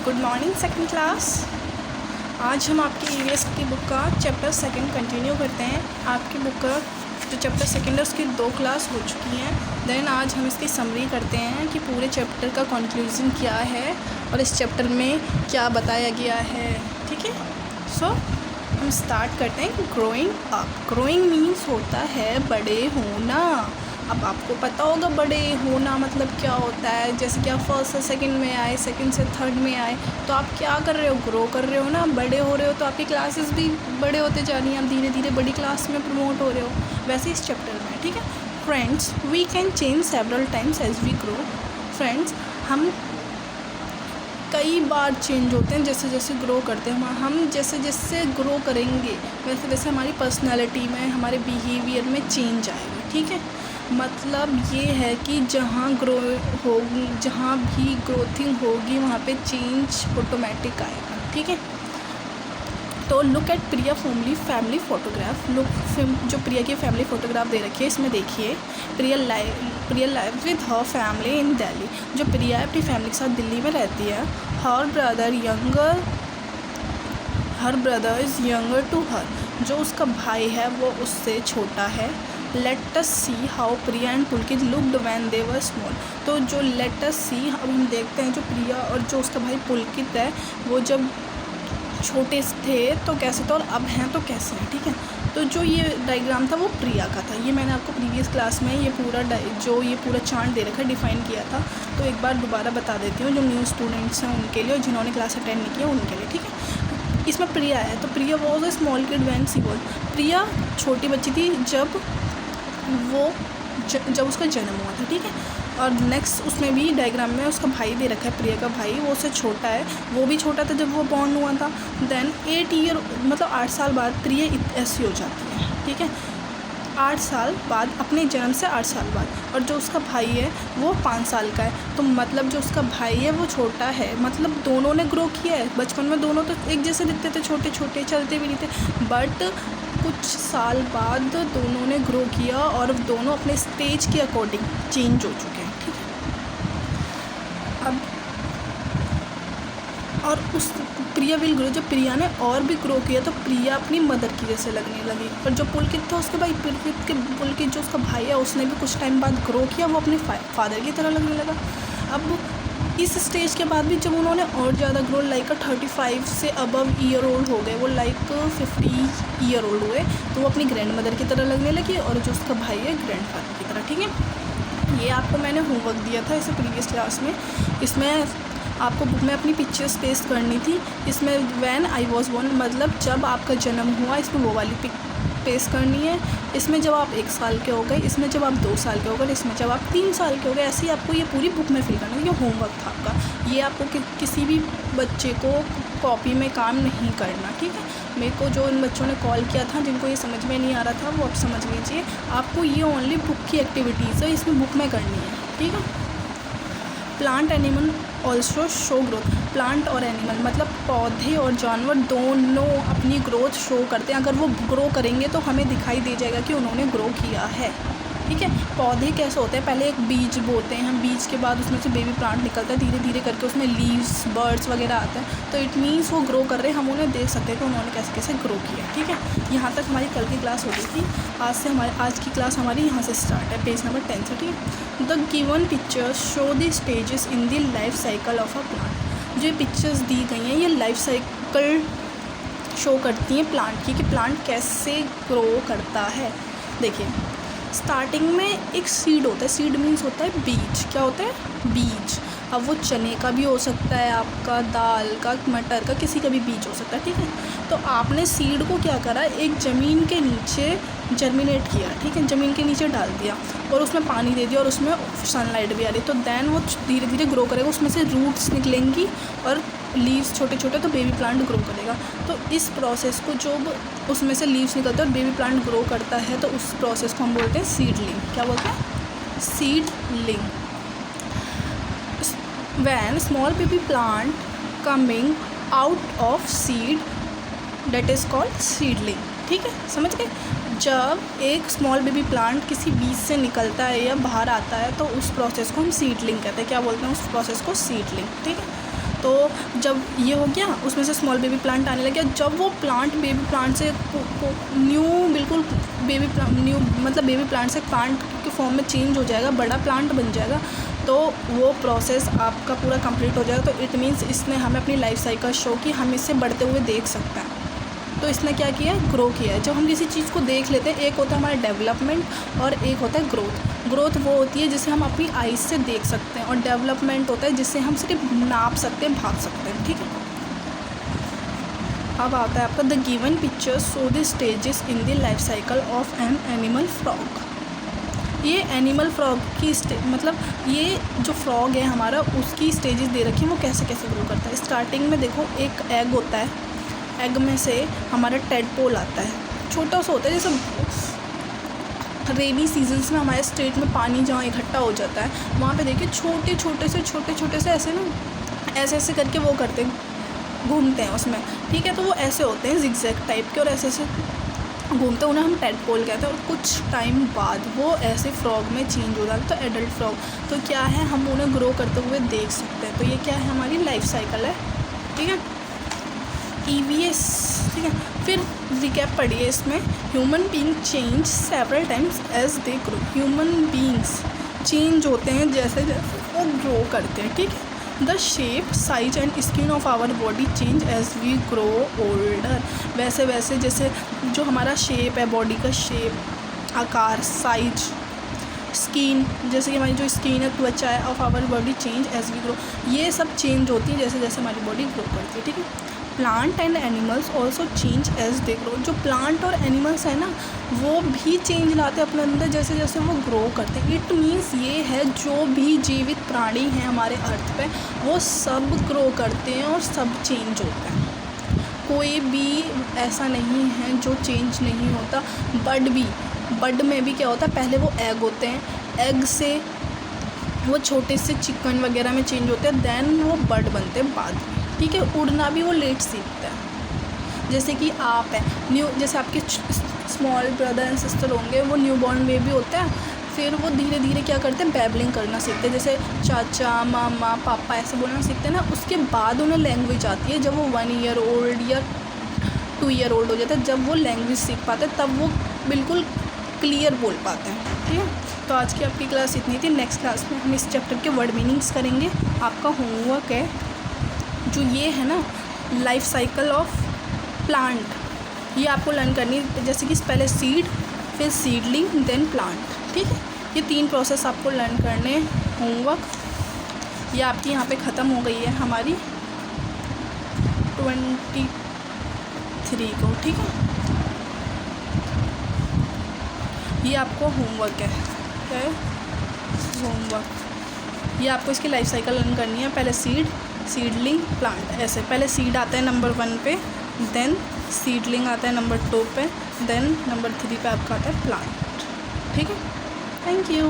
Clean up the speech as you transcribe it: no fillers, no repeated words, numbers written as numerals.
Good morning second class. आज हम आपकी ईवीएस की बुक का चैप्टर सेकंड कंटिन्यू करते हैं। आपकी बुक का जो चैप्टर सेकंड है उसकी 2 क्लास हो चुकी हैं। देन आज हम इसकी समरी करते हैं कि पूरे चैप्टर का कंक्लूजन क्या है और इस चैप्टर में क्या बताया गया है। ठीक है, सो हम स्टार्ट करते हैं। Growing up. ग्रोइंग मीन्स होता है बड़े होना। अब आपको पता होगा बड़े होना मतलब क्या होता है। जैसे कि आप फर्स्ट से सेकंड में आए, सेकंड से थर्ड में आए, तो आप क्या कर रहे हो, ग्रो कर रहे हो ना, बड़े हो रहे हो। तो आपकी क्लासेस भी बड़े होते जा रही हैं, आप धीरे धीरे बड़ी क्लास में प्रमोट हो रहे हो। वैसे इस चैप्टर में, ठीक है। Friends, we can change several times as we grow. Friends, हम कई बार चेंज होते हैं जैसे जैसे ग्रो करते हैं। हम जैसे जैसे ग्रो करेंगे वैसे वैसे हमारी पर्सनालिटी में, हमारे बिहेवियर में चेंज आएगा। ठीक है, मतलब ये है कि जहाँ भी ग्रोथिंग होगी वहाँ पे चेंज ऑटोमेटिक आएगा। ठीक है, तो look at Priya family photograph. जो प्रिया की फैमिली फ़ोटोग्राफ दे रखी है इसमें देखिए। प्रिया live with her family in Delhi. जो प्रिया अपनी फैमिली के साथ दिल्ली में रहती है। Her brother is younger to her. जो उसका भाई है वो उससे छोटा है। Let us see how Priya and Pulkit looked when they were small. तो जो लेट अस सी, अब हम देखते हैं जो प्रिया और जो उसका भाई पुलकित है वो जब छोटे थे तो कैसे थे और अब हैं तो कैसे हैं। ठीक है, तो जो ये डायग्राम था वो प्रिया का था। ये मैंने आपको प्रीवियस क्लास में ये पूरा चार्ट दे रखा है, डिफ़ाइन किया था। तो एक बार दोबारा बता देती हूँ जो न्यू स्टूडेंट्स हैं उनके लिए और जिन्होंने क्लास अटेंड नहीं किया उनके लिए। ठीक है, इसमें प्रिया है तो Priya was a small kid when she was. Priya छोटी बच्ची थी जब उसका जन्म हुआ था। ठीक है, और नेक्स्ट उसमें भी डायग्राम में उसका भाई दे रखा है, प्रिया का भाई, वो उससे छोटा है, वो भी छोटा था जब वो बॉर्न हुआ था। देन 8 ईयर मतलब 8 साल बाद प्रिया ऐसी हो जाती है। ठीक है, 8 साल बाद, अपने जन्म से 8 साल बाद। और जो उसका भाई है वो 5 साल का है। तो मतलब जो उसका भाई है वो छोटा है, मतलब दोनों ने ग्रो किया है। बचपन में दोनों तो एक जैसे दिखते थे, छोटे छोटे, चलते भी नहीं थे, बट कुछ साल बाद दोनों ने ग्रो किया और दोनों अपने स्टेज के अकॉर्डिंग चेंज हो चुके हैं। ठीक है, अब और उस प्रिया विल ग्रो, जब प्रिया ने और भी ग्रो किया तो प्रिया अपनी मदर की जैसे लगने लगी। और जो पुलकित था उसके भाई, पुलकित जो उसका भाई है उसने भी कुछ टाइम बाद ग्रो किया, वो अपने फादर की तरह लगने लगा। अब इस स्टेज के बाद भी जब उन्होंने और ज़्यादा ग्रो, लाइक 35 से अबव ईयर ओल्ड हो गए, वो लाइक 50 ईयर ओल्ड हुए, तो वो अपनी ग्रैंड मदर की तरह लगने लगी और जो उसका भाई है ग्रैंड फादर की तरह। ठीक है, ये आपको मैंने होमवर्क दिया था इसे प्रीवियस क्लास में। इसमें आपको बुक में अपनी पिक्चर्स पेस्ट करनी थी। इसमें व्हेन आई वॉज बोर्न मतलब जब आपका जन्म हुआ, इसमें वो वाली पिक पेस्ट करनी है। इसमें जब आप 1 साल के हो गए, इसमें जब आप 2 साल के हो गए, इसमें जब आप 3 साल के हो गए, ऐसे ही आपको ये पूरी बुक में फिल करना है। ये होमवर्क था आपका। ये आपको किसी भी बच्चे को कॉपी में काम नहीं करना। ठीक है, मेरे को जो इन बच्चों ने कॉल किया था जिनको ये समझ में नहीं आ रहा था वो आप समझ लीजिए। आपको ये ओनली बुक की एक्टिविटीज़ है, इसमें बुक में करनी है। ठीक है, plant animal also show growth. Plant और एनिमल मतलब पौधे और जानवर दोनों अपनी ग्रोथ शो करते हैं। अगर वो ग्रो करेंगे तो हमें दिखाई दे जाएगा कि उन्होंने ग्रो किया है। ठीक है, पौधे कैसे होते हैं, पहले एक बीज बोते हैं हम, बीज के बाद उसमें से बेबी प्लांट निकलता है, धीरे धीरे करके उसमें लीव्स, बर्ड्स वगैरह आते हैं। तो इट मीन्स वो ग्रो कर रहे हैं, हम उन्हें देख सकते हैं कि उन्होंने कैसे कैसे ग्रो किया। ठीक है, यहाँ तक हमारी कल की क्लास हो गई थी। आज की क्लास हमारी यहाँ से स्टार्ट है, पेज नंबर 10 से। ठीक है, the given pictures show the stages in the life cycle of a plant. जो पिक्चर्स दी गई हैं ये लाइफ साइकिल शो करती हैं प्लांट की, कि प्लांट कैसे ग्रो करता है। देखिए, स्टार्टिंग में एक सीड होता है। सीड मीन्स होता है बीज। क्या होता है, बीज। अब वो चने का भी हो सकता है, आपका दाल का, मटर का, किसी का भी बीज हो सकता है। ठीक है, तो आपने सीड को क्या करा, एक ज़मीन के नीचे जर्मिनेट किया। ठीक है, ज़मीन के नीचे डाल दिया और उसमें पानी दे दिया और उसमें सनलाइट भी आ रही, तो दैन वो धीरे धीरे ग्रो करेगा। उसमें से रूट्स निकलेंगी और लीव्स छोटे छोटे, तो बेबी प्लांट ग्रो करेगा। तो इस प्रोसेस को, जो उसमें से लीव्स निकलते हैं और बेबी प्लांट ग्रो करता है, तो उस प्रोसेस को हम बोलते हैं सीडलिंग। क्या बोलते हैं, seedling. When small baby plant coming out of seed, that is called seedling. ठीक है, समझ गए। जब एक स्मॉल बेबी प्लांट किसी बीज से निकलता है या बाहर आता है तो उस प्रोसेस को हम सीडलिंग कहते हैं। क्या बोलते हैं उस प्रोसेस को, सीडलिंग। ठीक है, तो जब ये हो गया, उसमें से स्मॉल बेबी प्लांट आने लग गया। जब वो प्लांट बेबी प्लांट से बिल्कुल बेबी प्लांट से प्लांट के फॉर्म में चेंज हो जाएगा, बड़ा प्लांट बन जाएगा, तो वो प्रोसेस आपका पूरा कंप्लीट हो जाएगा। तो इट मीन्स इसने हमें अपनी लाइफ साइकिल शो की, हम इसे बढ़ते हुए देख सकते हैं। तो इसने क्या किया है, ग्रो किया है। जब हम किसी चीज़ को देख लेते हैं, एक होता है हमारा डेवलपमेंट और एक होता है ग्रोथ। ग्रोथ वो होती है जिसे हम अपनी आइज़ से देख सकते हैं, और डेवलपमेंट होता है जिससे हम सिर्फ नाप सकते हैं, भाग सकते हैं। ठीक है, अब आता है आपका the given picture show the stages in the life cycle of an animal frog. ये एनिमल फ्रॉग की मतलब ये जो फ्रॉग है हमारा, उसकी स्टेजेस दे रखी हैं, वो कैसे कैसे ग्रो करता है। स्टार्टिंग में देखो, एक एग होता है, एग में से हमारा टेडपोल आता है, छोटा सा होता है। जैसे रेनी सीजन्स में हमारे स्टेट में पानी जहाँ इकट्ठा हो जाता है, वहाँ पे देखिए छोटे छोटे से ऐसे ना ऐसे करके वो करते हैं, घूमते हैं उसमें। ठीक है, तो वो ऐसे होते हैं जिगजैग टाइप के, और ऐसे घूमते हैं, उन्हें हम टेडपोल कहते हैं। और कुछ टाइम बाद वो ऐसे फ्रॉग में चेंज हो जाता है, तो एडल्ट फ्रॉग। तो क्या है, हम उन्हें ग्रो करते हुए देख सकते हैं। तो ये क्या है, हमारी लाइफ साइकिल है। ठीक है, EVS। ठीक है, फिर रिकैप पढ़िए इसमें। Human being change several times as they grow. Human beings change होते हैं जैसे जैसे वो ग्रो करते हैं। ठीक है, the shape, size and skin of our body change as we grow older. वैसे वैसे जैसे जो हमारा शेप है, बॉडी का शेप, आकार, साइज, स्किन, जैसे कि हमारी जो स्किन है, त्वचा है, of our body change as we grow. ये सब चेंज होती है जैसे जैसे हमारी बॉडी ग्रो करती है। ठीक है, plant and animals also change as they grow. जो प्लांट और एनिमल्स है ना, वो भी चेंज लाते हैं अपने अंदर जैसे जैसे वो ग्रो करते हैं। इट मीन्स ये है, जो भी जीवित प्राणी हैं हमारे अर्थ पे, वो सब ग्रो करते हैं और सब चेंज होते हैं। कोई भी ऐसा नहीं है जो चेंज नहीं होता। बर्ड में भी क्या होता है, पहले वो एग होते हैं, एग से वो छोटे से चिकन वगैरह में चेंज होते हैं, देन वो बर्ड बनते हैं बाद में। ठीक है, उड़ना भी वो लेट सीखता है। जैसे कि आप है जैसे आपके स्मॉल ब्रदर एंड सिस्टर होंगे, वो न्यू बॉर्न बेबी होता है, फिर वो धीरे धीरे क्या करते हैं, बैबलिंग करना सीखते हैं, जैसे चाचा, मामा, पापा ऐसे बोलना सीखते हैं ना। उसके बाद उन्हें लैंग्वेज आती है, जब वो 1 ईयर ओल्ड या 2 ईयर ओल्ड हो जाता है, जब वो लैंग्वेज सीख पाते हैं, तब वो बिल्कुल क्लियर बोल पाते हैं। ठीक है, तो आज की आपकी क्लास इतनी थी। नेक्स्ट क्लास में हम इस चैप्टर के वर्ड मीनिंग्स करेंगे। आपका होमवर्क है जो ये है ना, लाइफ साइकिल ऑफ प्लांट, ये आपको लर्न करनी है। जैसे कि पहले सीड, फिर सीडलिंग, देन प्लांट। ठीक है, ये 3 प्रोसेस आपको लर्न करने। होमवर्क ये आपकी यहाँ पे ख़त्म हो गई है हमारी 23 को। ठीक है, ये आपको होमवर्क है। क्या है होमवर्क? ये आपको इसकी लाइफ साइकिल लर्न करनी है। पहले सीड, सीडलिंग, प्लांट, ऐसे। पहले सीड आता है नंबर 1 पे, देन सीडलिंग आता है नंबर 2 पे, देन नंबर 3 पे आपका आता है प्लांट। ठीक है, थैंक यू।